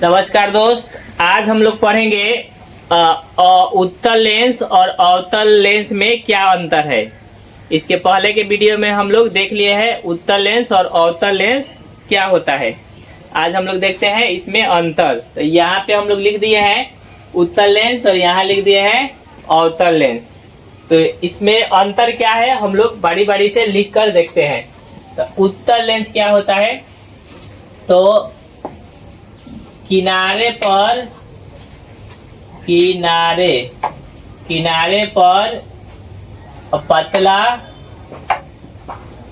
नमस्कार दोस्त, आज हम लोग पढ़ेंगे उत्तल लेंस और अवतल लेंस में क्या अंतर है। इसके पहले के वीडियो में हम लोग देख लिए हैं उत्तल लेंस और अवतल लेंस क्या होता है। आज हम लोग देखते हैं इसमें अंतर। तो यहाँ पे हम लोग लिख दिए हैं उत्तल लेंस और यहाँ लिख दिए हैं अवतल लेंस। तो इसमें अंतर क्या है हम लोग बारी बारी से लिख कर देखते हैं। तो उत्तल लेंस क्या होता है, तो किनारे पर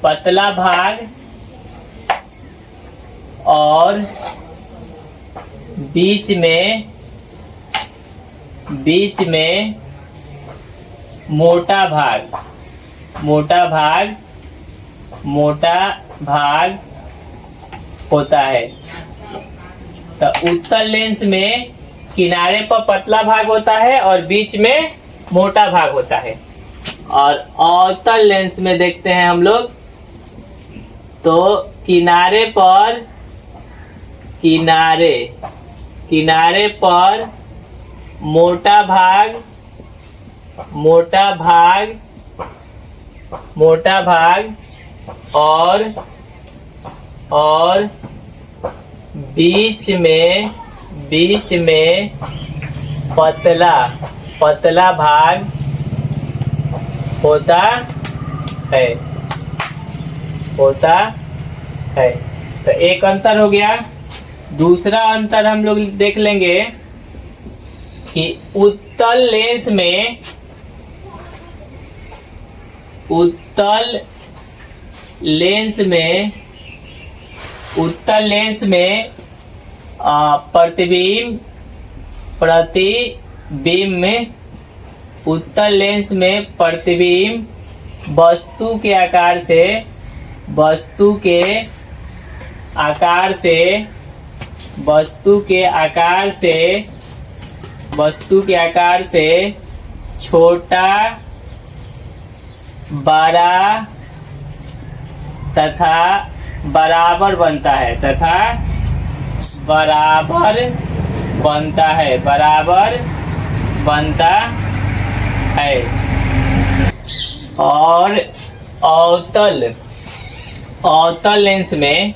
पतला भाग और बीच में मोटा भाग होता है। तो उत्तल लेंस में किनारे पर पतला भाग होता है और बीच में मोटा भाग होता है। और अवतल लेंस में देखते हैं हम लोग, तो किनारे पर मोटा भाग और बीच में पतला भाग होता है। तो एक अंतर हो गया। दूसरा अंतर हम लोग देख लेंगे कि उत्तल लेंस में प्रतिबिंब उत्तल लेंस में प्रतिबिंब वस्तु के आकार से छोटा, बड़ा तथा बराबर बनता है। और अवतल लेंस में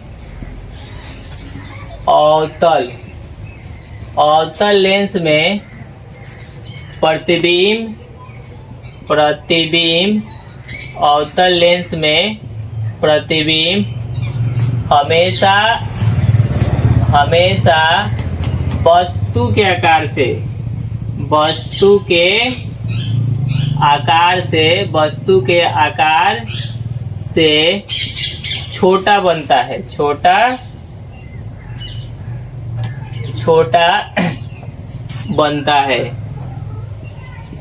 प्रतिबिंब अवतल लेंस में प्रतिबिंब हमेशा वस्तु के आकार से छोटा बनता है,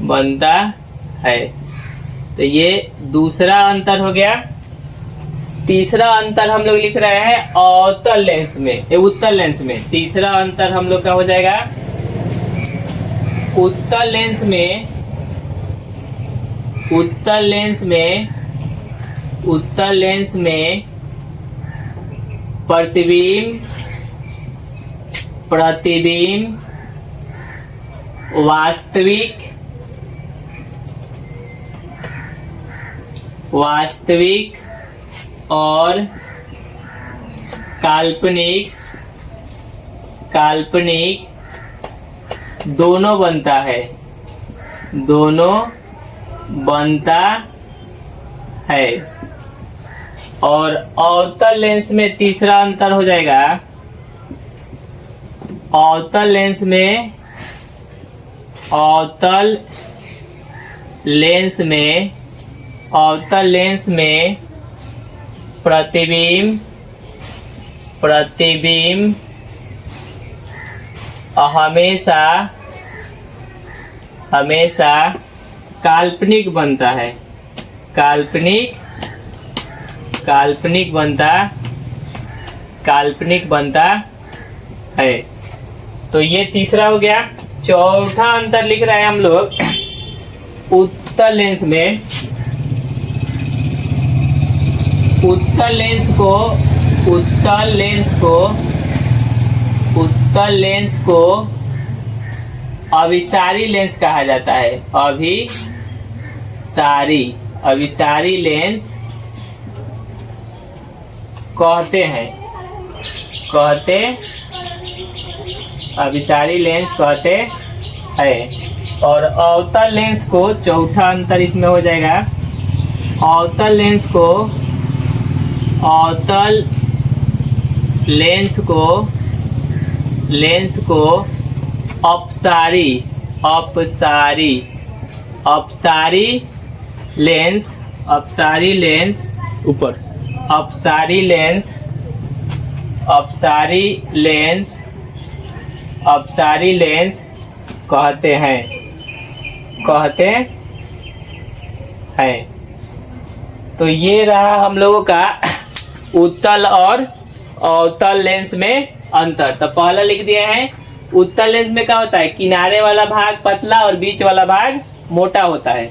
बनता है। तो ये दूसरा अंतर हो गया। तीसरा अंतर हम लोग लिख रहे हैं उत्तल लेंस में। तीसरा अंतर हम लोग का हो जाएगा उत्तल लेंस में प्रतिबिंब वास्तविक और काल्पनिक दोनों बनता है। और अवतल लेंस में तीसरा अंतर हो जाएगा, अवतल लेंस में प्रतिबिंब हमेशा काल्पनिक बनता है। तो ये तीसरा हो गया। चौथा अंतर लिख रहे हैं हम लोग उत्तल लेंस में। उत्तल लेंस को अवतल लेंस को अभिसारी लेंस कहा जाता है। अभिसारी लेंस अभिसारी लेंस कहते हैं। और अवतल लेंस को, चौथा अंतर इसमें हो जाएगा, अवतल लेंस को अपसारी लेंस कहते हैं। तो ये रहा हम लोगों का उत्तल और अवतल लेंस में अंतर। तो पहला लिख दिए हैं, उत्तल लेंस में क्या होता है, किनारे वाला भाग पतला और बीच वाला भाग मोटा होता है।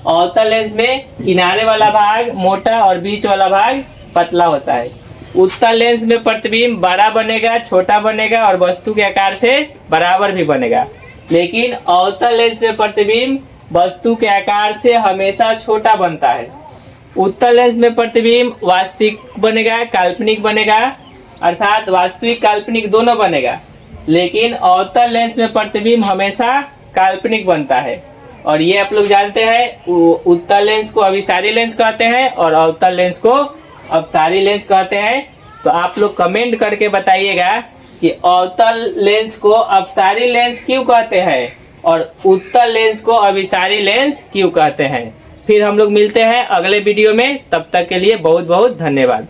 अवतल लेंस में किनारे वाला भाग मोटा और बीच वाला भाग पतला होता है। उत्तल लेंस में प्रतिबिंब बड़ा बनेगा, छोटा बनेगा और वस्तु के आकार से बराबर भी बनेगा, लेकिन अवतल लेंस में प्रतिबिंब वस्तु के आकार से हमेशा छोटा बनता है। उत्तल लेंस में प्रतिबिंब वास्तविक बनेगा, काल्पनिक बनेगा, अर्थात वास्तविक काल्पनिक दोनों बनेगा, लेकिन अवतल लेंस में प्रतिबिंब हमेशा काल्पनिक बनता है। और ये आप लोग जानते हैं, उत्तल लेंस को अभिसारी लेंस कहते हैं और अवतल लेंस को अपसारी लेंस कहते हैं। तो आप लोग कमेंट करके बताइएगा कि अवतल लेंस को अपसारी लेंस क्यों कहते हैं और उत्तल लेंस को अभिसारी लेंस क्यों कहते हैं। फिर हम लोग मिलते हैं अगले वीडियो में, तब तक के लिए बहुत बहुत धन्यवाद।